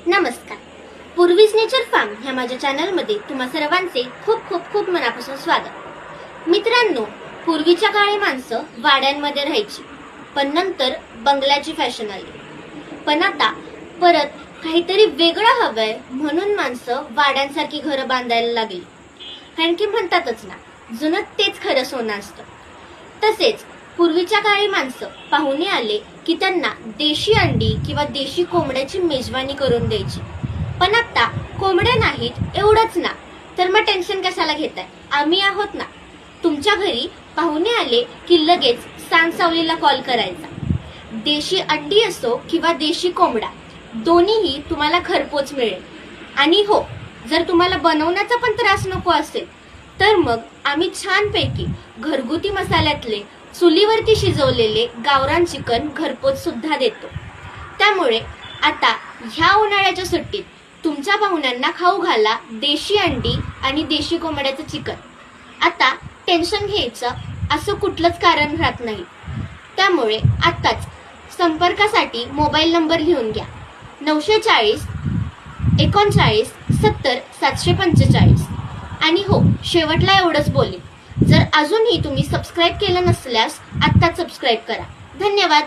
नमस्कार. पूर्वीज nature form ह्या माझ्या चॅनलमध्ये तुम्हा सर्वांचे खूप खूप खूप मनापासून स्वागत. मित्रांनो, पूर्वीच्या काळी माणसं वाड्यांमध्ये राहायची, पण नंतर बंगल्याची फॅशन आली. पण आता परत काहीतरी वेगळं हवंय म्हणून माणसं वाड्यांसारखी घरं बांधायला लागली. कारण की म्हणतातच ना, जुनं तेच खरं सोनं असतं. तसेच पूर्वीच्या काळी माणसं पाहुणे आले की त्यांना देशी अंडी किंवा देशी कोंबड्याची मेजवानी करून द्यायची. पण आता कोंबड्या नाहीत एवढंच ना, तर मग टेन्शन कशाला घेताय, आम्ही आहोत ना. तुमच्या घरी पाहुणे आले की लगेच सांडसावलीला कॉल करायचा. देशी अंडी असो किंवा देशी कोंबडा, दोन्हीही तुम्हाला घरपोच मिळेल. आणि हो, जर तुम्हाला बनवण्याचा पण त्रास नको असेल तर मग आम्ही छानपैकी घरगुती मसाल्यातले चुलीवरती शिजवलेले गावरान चिकन घरपोच सुद्धा देतो. त्यामुळे आता ह्या उन्हाळ्याच्या सुट्टीत तुमच्या पाहुण्यांना खाऊ घाला देशी अंडी आणि देशी कोंबड्याचं चिकन. आता टेन्शन घ्यायचं असं कुठलंच कारण राहत नाही. त्यामुळे आत्ताच संपर्कासाठी मोबाईल नंबर लिहून घ्या, 940 39 70 745. आणि हो, शेवटला एवढंच बोलेन, जर अजूनही तुम्ही सबस्क्राईब केलं नसल्यास आत्ताच सबस्क्राईब करा. धन्यवाद.